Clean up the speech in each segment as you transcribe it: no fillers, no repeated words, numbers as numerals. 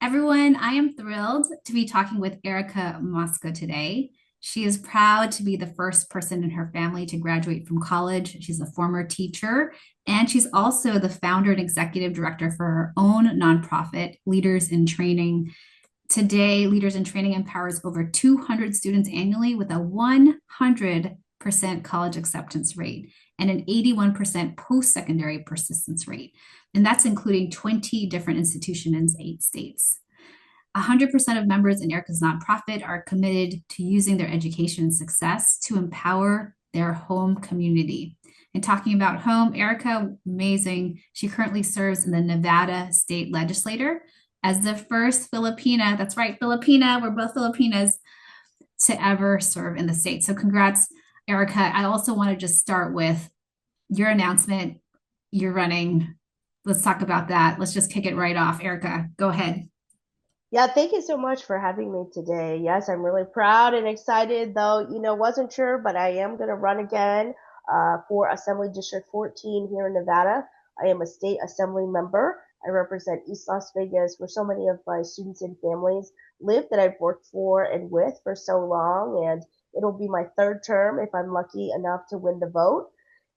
Everyone, I am thrilled to be talking with Erica Mosca today. She is proud to be the first person in her family to graduate from college. She's a former teacher, and she's also the founder and executive director for her own nonprofit, Leaders in Training. Today, Leaders in Training empowers over 200 students annually with a 100% college acceptance rate and an 81% post-secondary persistence rate. And that's including 20 different institutions in 8 states. 100% of members in Erica's nonprofit are committed to using their education and success to empower their home community. And talking about home, Erica, amazing. She currently serves in the Nevada State Legislature as the first Filipina, that's right, Filipina, we're both Filipinas, to ever serve in the state. So congrats, Erica. I also want to just start with your announcement. You're running. Let's talk about that. Let's just kick it right off. Erica, go ahead. Yeah, thank you so much for having me today. Yes, I'm really proud and excited, though, wasn't sure, but I am going to run again for Assembly District 14 here in Nevada. I am a state assembly member. I represent East Las Vegas, where so many of my students and families live that I've worked for and with for so long. And it'll be my third term if I'm lucky enough to win the vote.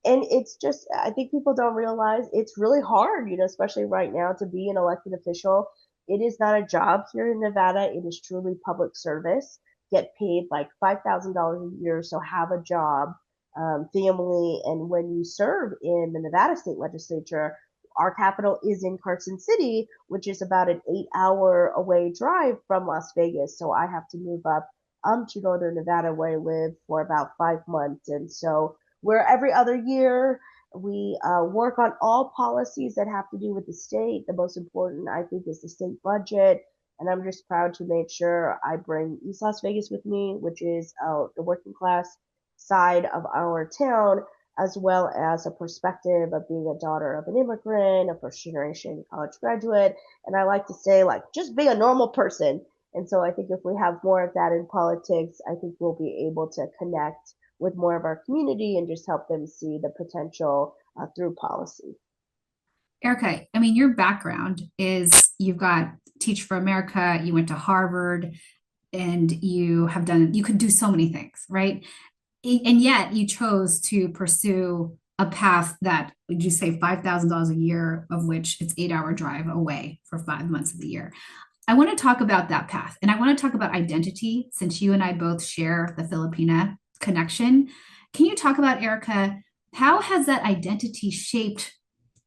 And it's just, I think people don't realize it's really hard, especially right now to be an elected official. It is not a job here in Nevada. It is truly public service. Get paid like $5,000 a year, so have a job, family. And when you serve in the Nevada State Legislature, our capital is in Carson City, which is about an 8 hour away drive from Las Vegas. So I have to move up to Northern Nevada where I live for about 5 months. And so we're every other year. We work on all policies that have to do with the state. The most important, I think, is the state budget. And I'm just proud to make sure I bring East Las Vegas with me, which is the working class side of our town, as well as a perspective of being a daughter of an immigrant, a first generation college graduate. And I like to say, like, just be a normal person. And so I think if we have more of that in politics, I think we'll be able to connect with more of our community and just help them see the potential through policy. Erica, I mean, your background is you've got Teach for America, you went to Harvard, and you could do so many things, right? And yet you chose to pursue a path that, would you say, $5,000 a year, of which it's 8 hour drive away for 5 months of the year. I want to talk about that path, and I want to talk about identity since you and I both share the Filipina connection. Can you talk about, Erica, how has that identity shaped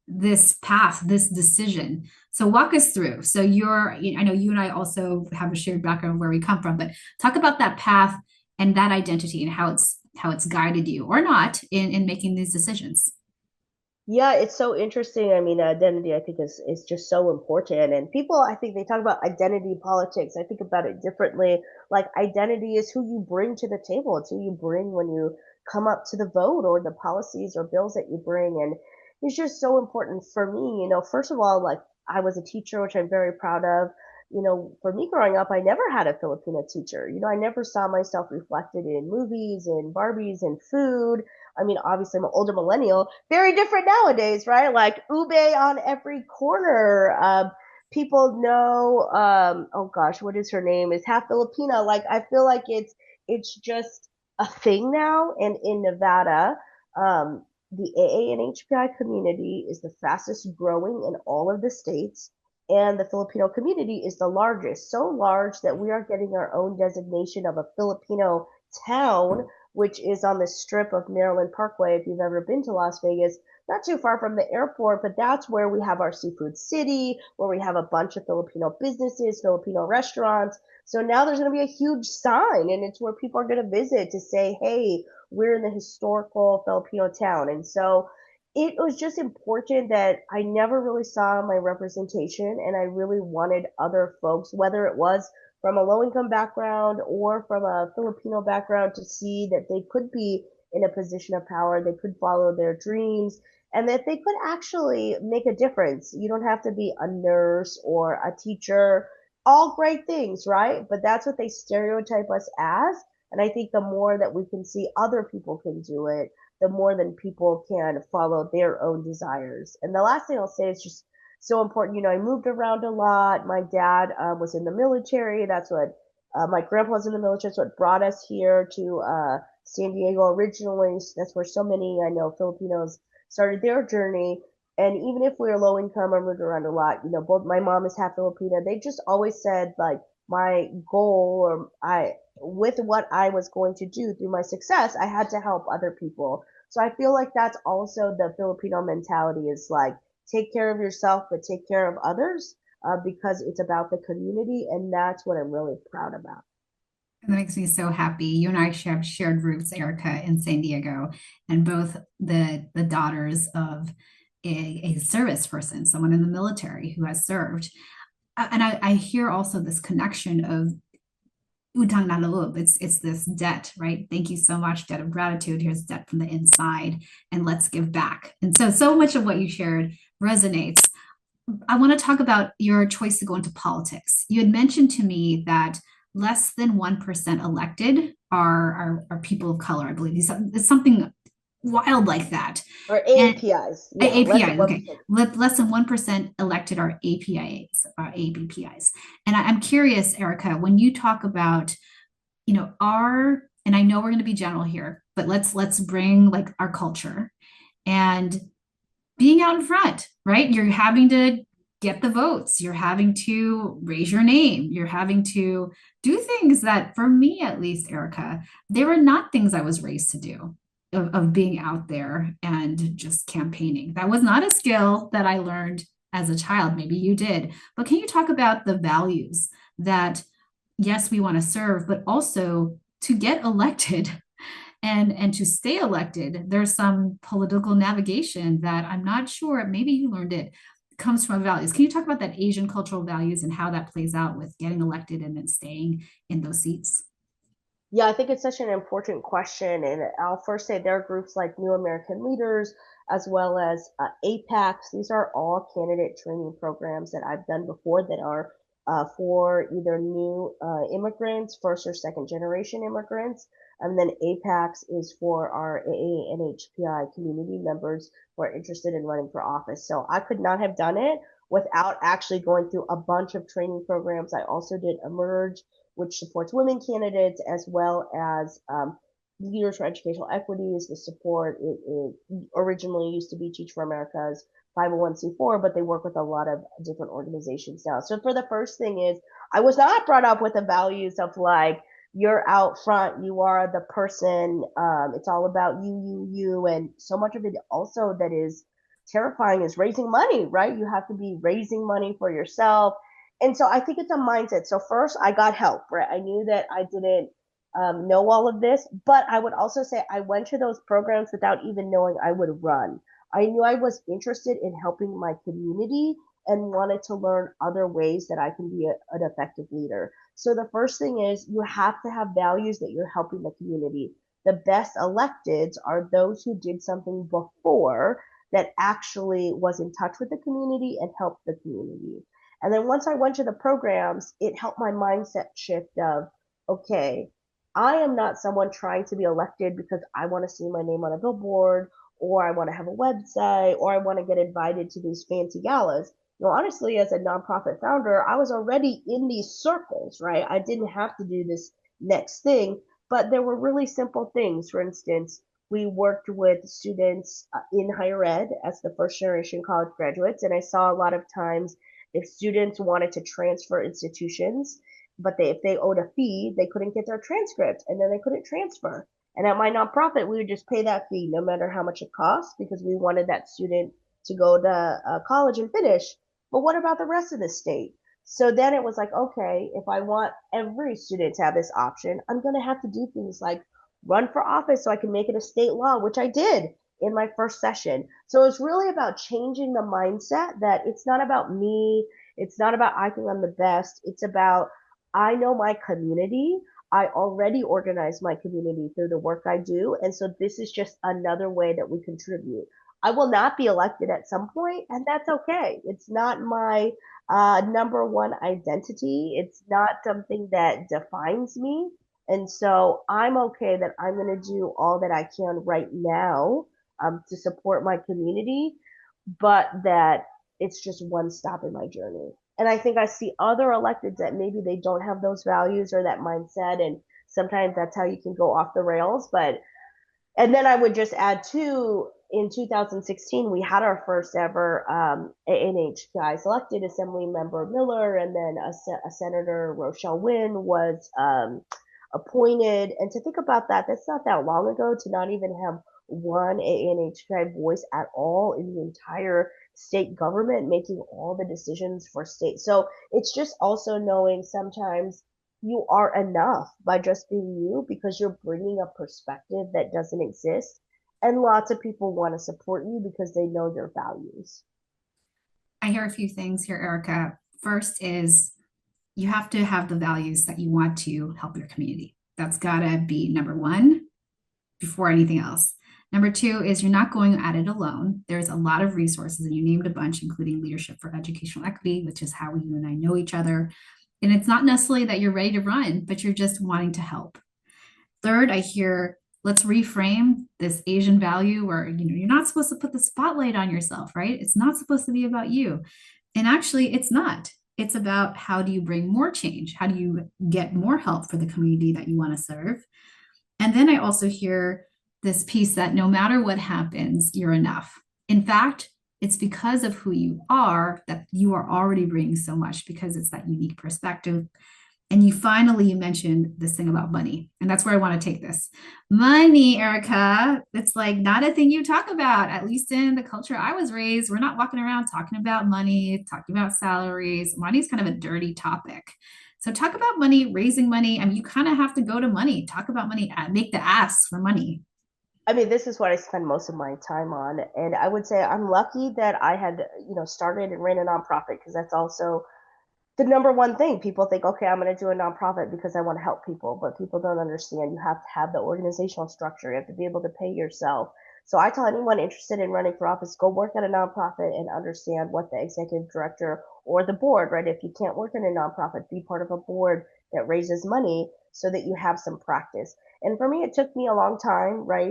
this path, this decision? So walk us through. So I know you and I also have a shared background where we come from, but talk about that path and that identity and how it's guided you or not in making these decisions. Yeah, it's so interesting. I mean, identity, I think, is just so important. And people, I think they talk about identity politics. I think about it differently. Like, identity is who you bring to the table. It's who you bring when you come up to the vote or the policies or bills that you bring. And it's just so important for me. First of all, like, I was a teacher, which I'm very proud of. For me growing up, I never had a Filipino teacher. I never saw myself reflected in movies and Barbies and food. I mean, obviously, I'm an older millennial. Very different nowadays, right? Like ube on every corner. People know. Oh gosh, what is her name? Is half Filipina. Like I feel like it's just a thing now. And in Nevada, the AA and HPI community is the fastest growing in all of the states. And the Filipino community is the largest, so large that we are getting our own designation of a Filipino town, which is on the strip of Maryland Parkway. If you've ever been to Las Vegas, not too far from the airport, but that's where we have our seafood city, where we have a bunch of Filipino businesses, Filipino restaurants. So now there's going to be a huge sign, and it's where people are going to visit to say, hey, we're in the historical Filipino town. And so it was just important that I never really saw my representation, and I really wanted other folks, whether it was from a low income background or from a Filipino background, to see that they could be in a position of power, they could follow their dreams, and that they could actually make a difference. You don't have to be a nurse or a teacher, all great things, right? But that's what they stereotype us as. And I think the more that we can see other people can do it, the more than people can follow their own desires. And the last thing I'll say is just so important. I moved around a lot. My dad was in the military. That's what my grandpa was in the military. That's what brought us here to San Diego originally. That's where so many I know Filipinos started their journey. And even if we were low income, I moved around a lot. Both my mom is half Filipina. They just always said like my goal or I with what I was going to do through my success, I had to help other people. So I feel like that's also the Filipino mentality is like take care of yourself, but take care of others because it's about the community. And that's what I'm really proud about. That makes me so happy. You and I have shared roots, Erica, in San Diego, and both the daughters of a service person, someone in the military who has served. And I hear also this connection of utang na loob. It's this debt, right? Thank you so much, debt of gratitude. Here's debt from the inside, and let's give back. And so much of what you shared resonates. I want to talk about your choice to go into politics. You had mentioned to me that less than 1% elected are people of color, I believe. It's something wild like that. Or And APIs, yeah, less than APIs, okay. 1%. Less than 1% elected are APIs, ABPIs. And I'm curious, Erica, when you talk about, and I know we're going to be general here, but let's bring like our culture and being out in front, right? You're having to get the votes, you're having to raise your name, you're having to do things that, for me at least, Erica, they were not things I was raised to do. Of being out there and just campaigning. That was not a skill that I learned as a child. Maybe you did. But can you talk about the values that, yes, we want to serve, but also to get elected and to stay elected, there's some political navigation that I'm not sure, maybe you learned it, comes from values. Can you talk about that Asian cultural values and how that plays out with getting elected and then staying in those seats? Yeah, I think it's such an important question. And I'll first say there are groups like New American Leaders as well as APACs. These are all candidate training programs that I've done before that are for either new immigrants, first or second generation immigrants. And then APACs is for our AA and HPI community members who are interested in running for office. So I could not have done it without actually going through a bunch of training programs. I also did Emerge, which supports women candidates as well as Leaders for Educational Equity is the support. It originally used to be Teach for America's 501c4, but they work with a lot of different organizations now. So for the first thing is, I was not brought up with the values of like, you're out front, you are the person, it's all about you. And so much of it also that is terrifying is raising money, right? You have to be raising money for yourself, and so I think it's a mindset. So first, I got help, right? I knew that I didn't know all of this, but I would also say I went to those programs without even knowing I would run. I knew I was interested in helping my community and wanted to learn other ways that I can be an effective leader. So the first thing is you have to have values that you're helping the community. The best electeds are those who did something before that actually was in touch with the community and helped the community. And then once I went to the programs, it helped my mindset shift of, okay, I am not someone trying to be elected because I want to see my name on a billboard or I want to have a website or I want to get invited to these fancy galas. Honestly, as a nonprofit founder, I was already in these circles, right? I didn't have to do this next thing, but there were really simple things. For instance, we worked with students in higher ed as the first generation college graduates, and I saw a lot of times if students wanted to transfer institutions, but if they owed a fee, they couldn't get their transcript and then they couldn't transfer. And at my nonprofit, we would just pay that fee no matter how much it costs because we wanted that student to go to college and finish. But what about the rest of the state? So then it was like, okay, if I want every student to have this option, I'm going to have to do things like run for office so I can make it a state law, which I did in my first session. So it's really about changing the mindset that it's not about me. It's not about I think I'm the best. It's about I know my community. I already organize my community through the work I do. And so this is just another way that we contribute. I will not be elected at some point, and that's okay. It's not my number one identity. It's not something that defines me. And so I'm okay that I'm going to do all that I can right now to support my community, but that it's just one stop in my journey. And I think I see other electeds that maybe they don't have those values or that mindset, and sometimes that's how you can go off the rails. But and then I would just add too, in 2016, we had our first ever ANH guys elected, Assembly Member Miller, and then a Senator Rochelle Wynn was appointed. And to think about that, that's not that long ago to not even have one ANH guy voice at all in the entire state government making all the decisions for state. So it's just also knowing sometimes you are enough by just being you because you're bringing a perspective that doesn't exist. And lots of people want to support you because they know your values. I hear a few things here, Erica. First is you have to have the values that you want to help your community. That's got to be number one before anything else. Number two is you're not going at it alone. There's a lot of resources, and you named a bunch, including Leadership for Educational Equity, which is how you and I know each other. And it's not necessarily that you're ready to run, but you're just wanting to help. Third, I hear let's reframe this Asian value where you're not supposed to put the spotlight on yourself, right? It's not supposed to be about you. And actually, it's not. It's about how do you bring more change? How do you get more help for the community that you want to serve? And then I also hear this piece that no matter what happens, you're enough. In fact, it's because of who you are that you are already bringing so much because it's that unique perspective. And you mentioned this thing about money. And that's where I want to take this. Money, Erica, it's like not a thing you talk about, at least in the culture I was raised. We're not walking around talking about money, talking about salaries. Money is kind of a dirty topic. So talk about money, raising money. I mean, you kind of have to go to money, talk about money, make the ask for money. I mean, this is what I spend most of my time on. And I would say I'm lucky that I had, started and ran a nonprofit because that's also the number one thing. People think, okay, I'm going to do a nonprofit because I want to help people, but people don't understand you have to have the organizational structure. You have to be able to pay yourself. So I tell anyone interested in running for office, go work at a nonprofit and understand what the executive director or the board, right? If you can't work in a nonprofit, be part of a board that raises money so that you have some practice. And for me, it took me a long time, right?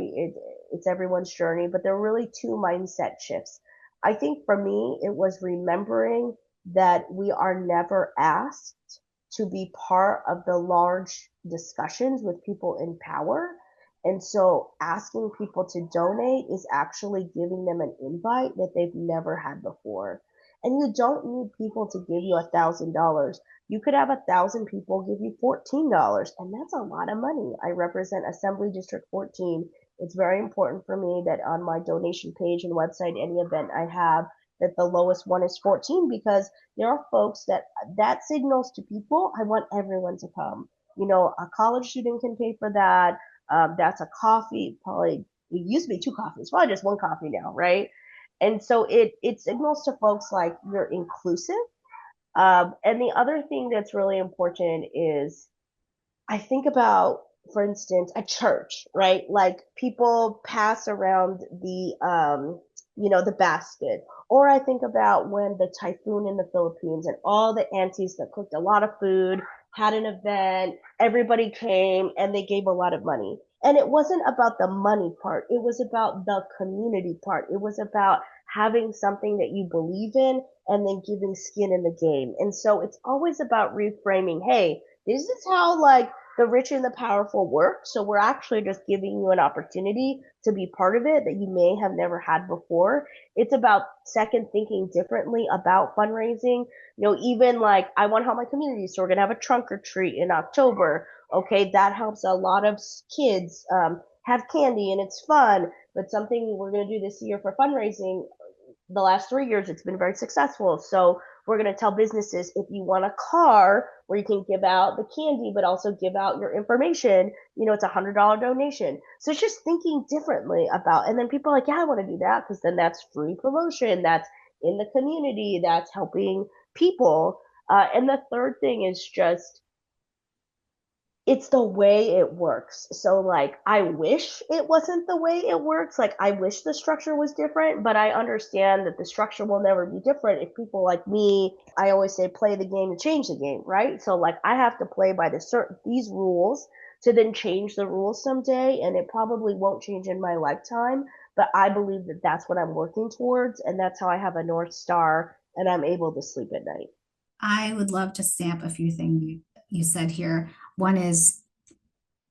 It's everyone's journey, but there were really two mindset shifts. I think for me, it was remembering that we are never asked to be part of the large discussions with people in power. And so asking people to donate is actually giving them an invite that they've never had before. And you don't need people to give you $1,000. You could have 1,000 people give you $14, and that's a lot of money. I represent Assembly District 14. It's very important for me that on my donation page and website, any event I have, that the lowest one is 14 because there are folks that signals to people, I want everyone to come. A college student can pay for that. That's a coffee, probably it used to be two coffees, probably just one coffee now, right? And so it signals to folks like you're inclusive. And the other thing that's really important is I think about, for instance, a church, right? Like people pass around the basket. Or I think about when the typhoon in the Philippines and all the aunties that cooked a lot of food, had an event, everybody came and they gave a lot of money. And it wasn't about the money part. It was about the community part. It was about having something that you believe in and then giving skin in the game. And so it's always about reframing, hey, this is how like the rich and the powerful work. So we're actually just giving you an opportunity to be part of it that you may have never had before. It's about second thinking differently about fundraising. Even like I want to help my community, so we're gonna have a trunk or treat in October. Okay, that helps a lot of kids have candy and it's fun. But something we're gonna do this year for fundraising, the last 3 years, it's been very successful. So we're going to tell businesses if you want a car where you can give out the candy, but also give out your information, it's $100 donation. So it's just thinking differently about, and then people are like, yeah, I want to do that because then that's free promotion. That's in the community. That's helping people. And the third thing is just it's the way it works. So like I wish it wasn't the way it works. Like I wish the structure was different, but I understand that the structure will never be different if people like me, I always say play the game to change the game, right? So like I have to play by these rules to then change the rules someday, and it probably won't change in my lifetime, but I believe that that's what I'm working towards, and that's how I have a North Star and I'm able to sleep at night. I would love to stamp a few things you said here. One is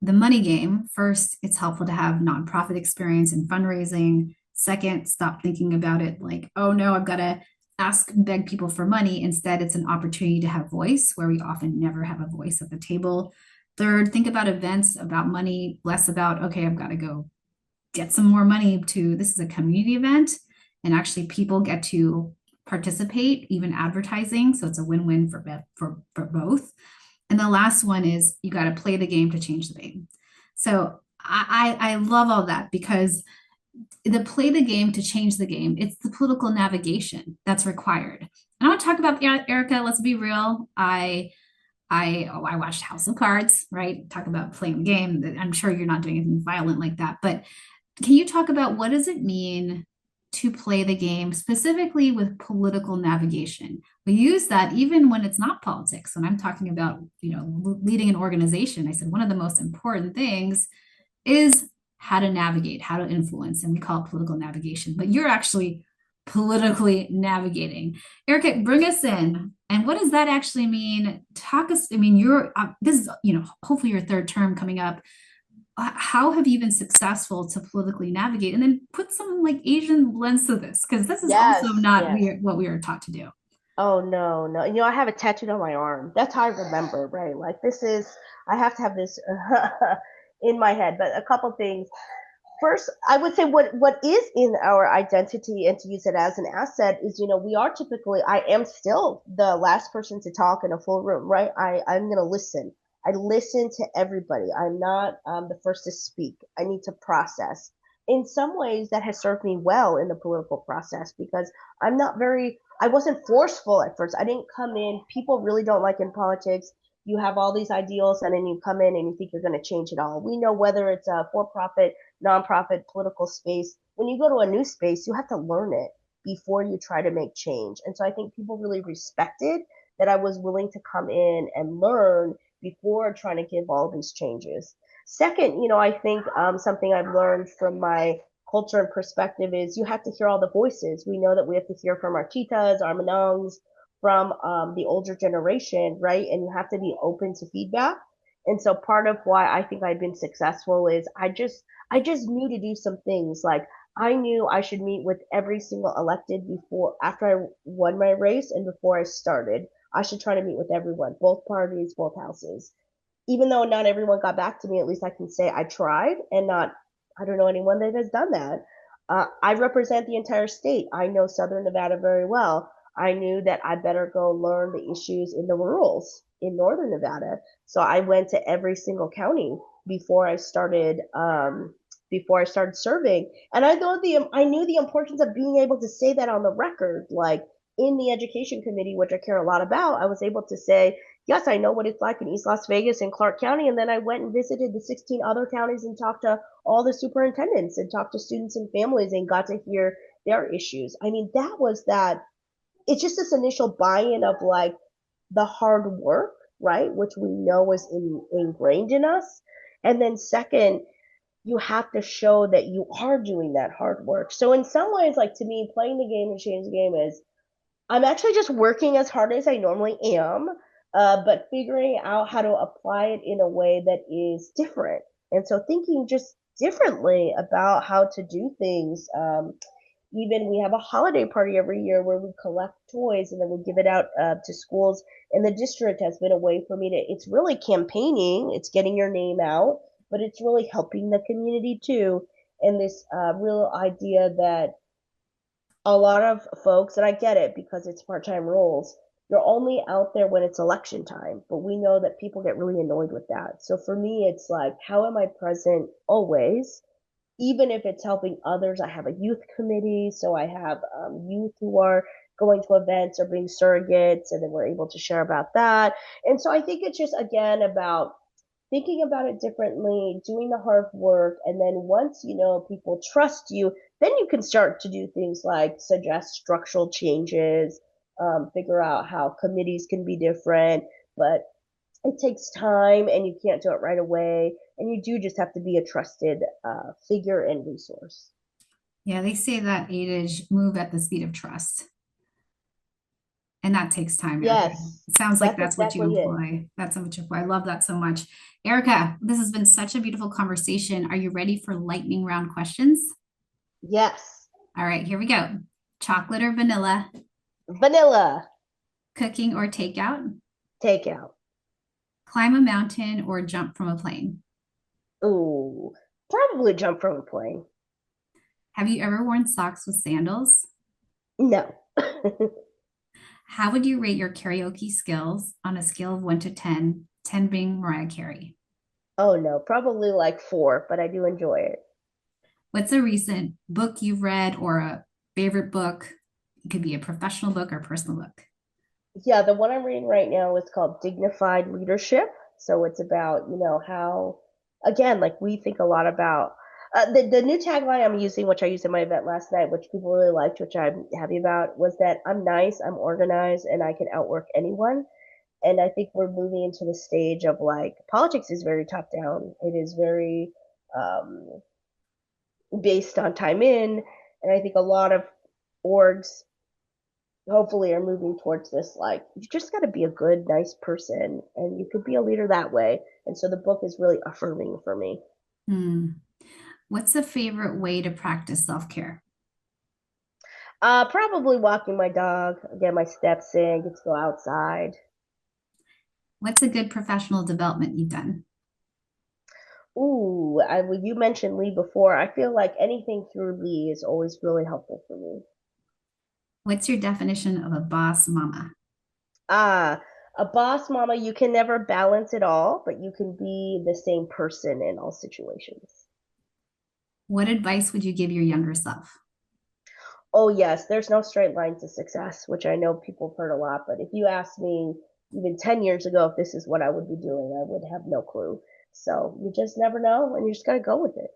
the money game. First, it's helpful to have nonprofit experience in fundraising. Second, stop thinking about it like, oh no, I've got to ask and beg people for money. Instead, it's an opportunity to have voice where we often never have a voice at the table. Third, think about events about money, less about, okay, I've got to go get some more money to this is a community event and actually people get to participate, even advertising. So it's a win-win for both. And the last one is you got to play the game to change the game. So I love all that because the play the game to change the game, it's the political navigation that's required. And I want to talk about Erica. Let's be real. I watched House of Cards, right? Talk about playing the game. I'm sure you're not doing anything violent like that, but can you talk about what does it mean to play the game specifically with political navigation? We use that even when it's not politics. When I'm talking about, leading an organization, I said one of the most important things is how to navigate, how to influence, and we call it political navigation. But you're actually politically navigating. Erica, bring us in. And what does that actually mean? Talk us. I mean, you're this is hopefully your third term coming up. How have you been successful to politically navigate and then put some like Asian lens to this? Because this is also Yes, not yes. what we are taught to do. Oh no, no. I have a tattooed on my arm. That's how I remember, right? Like this is, I have to have this in my head. But a couple things. First, I would say what is in our identity and to use it as an asset is, we are typically, I am still the last person to talk in a full room, right? I'm going to listen. I listen to everybody. I'm not the first to speak. I need to process. In some ways, that has served me well in the political process because I wasn't forceful at first. I didn't come in. People really don't like in politics. You have all these ideals and then you come in and you think you're going to change it all. We know whether it's a for profit, nonprofit, political space, when you go to a new space, you have to learn it before you try to make change. And so I think people really respected that I was willing to come in and learn before trying to give all these changes. Second, I think something I've learned from my culture and perspective is you have to hear all the voices. We know that we have to hear from our titas, our manongs, from the older generation, right? And you have to be open to feedback. And so part of why I think I've been successful is I just knew to do some things. Like I knew I should meet with every single elected before after I won my race and before I started. I should try to meet with everyone, both parties, both houses. Even though not everyone got back to me, at least I can say I tried and not I don't know anyone that has done that. I represent the entire state. I know Southern Nevada very well. I knew that I better go learn the issues in the rurals in Northern Nevada. So I went to every single county before I started serving. And I knew the importance of being able to say that on the record, like in the education committee, which I care a lot about. I was able to say, yes, I know what it's like in East Las Vegas and Clark County. And then I went and visited the 16 other counties and talked to all the superintendents and talked to students and families and got to hear their issues. I mean, it's just this initial buy-in of like the hard work, right? Which we know is ingrained in us. And then second, you have to show that you are doing that hard work. So in some ways, like to me, playing the game and change the game is I'm actually just working as hard as I normally am, but figuring out how to apply it in a way that is different. And so thinking just differently about how to do things. Even we have a holiday party every year where we collect toys and then we give it out to schools. And the district has been a way for me to, it's really campaigning, it's getting your name out, but it's really helping the community too. And this real idea that a lot of folks, and I get it because it's part-time roles, you're only out there when it's election time. But we know that people get really annoyed with that. So for me, it's like, how am I present always? Even if it's helping others, I have a youth committee. So I have youth who are going to events or being surrogates, and then we're able to share about that. And so I think it's just, again, about thinking about it differently, doing the hard work, and then once people trust you, then you can start to do things like suggest structural changes, figure out how committees can be different, but it takes time and you can't do it right away, and you do just have to be a trusted figure and resource. Yeah, they say that age move at the speed of trust. And that takes time, Erica. Yes, It sounds like that's that's what you exactly it. employ. That's what you employ. I love that so much. Erica, this has been such a beautiful conversation. Are you ready for lightning round questions? Yes. All right, here we go. Chocolate or vanilla, Vanilla, cooking or takeout, takeout. climb a mountain or jump from a plane. Ooh, probably jump from a plane. Have you ever worn socks with sandals? No. How would you rate your karaoke skills on a scale of 1 to 10, 10 being Mariah Carey? Oh no, probably like four, but I do enjoy it. What's a recent book you've read or a favorite book? It could be a professional book or personal book. Yeah, the one I'm reading right now is called Dignified Leadership. So it's about, how, again, like we think a lot about the new tagline I'm using, which I used in my event last night, which people really liked, which I'm happy about, was that I'm nice, I'm organized, and I can outwork anyone. And I think we're moving into the stage of like politics is very top down. It is very um, based on time in, and I think a lot of orgs hopefully are moving towards this like you just got to be a good nice person and you could be a leader that way, and so the book is really affirming for me. Hmm. What's a favorite way to practice self-care? Probably walking my dog, get my steps in, get to go outside. What's a good professional development you've done? Ooh, well, you mentioned Lee before. I feel like anything through Lee is always really helpful for me. What's your definition of a boss mama? Ah, a boss mama, you can never balance it all, but you can be the same person in all situations. What advice would you give your younger self? Oh, yes, there's no straight line to success, which I know people have heard a lot, but if you asked me even 10 years ago if this is what I would be doing, I would have no clue. So you just never know, and you just got to go with it.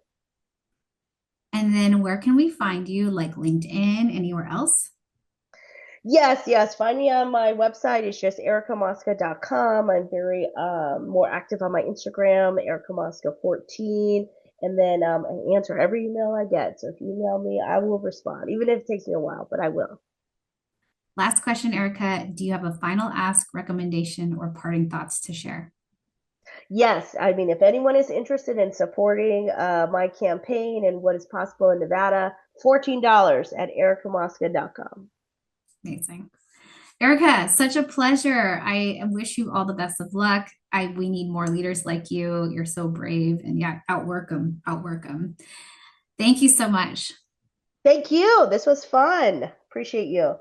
And then where can we find you, like LinkedIn, anywhere else? Yes, yes. Find me on my website. It's just ericamosca.com. I'm very more active on my Instagram, ericamosca14. And then I answer every email I get. So if you email me, I will respond, even if it takes me a while, but I will. Last question, Erica. Do you have a final ask, recommendation, or parting thoughts to share? Yes, I mean, if anyone is interested in supporting my campaign and what is possible in Nevada, $14 at ericamosca.com. Amazing. Erica, such a pleasure. I wish you all the best of luck. We need more leaders like you. You're so brave and yeah, outwork them, outwork them. Thank you so much. Thank you. This was fun. Appreciate you.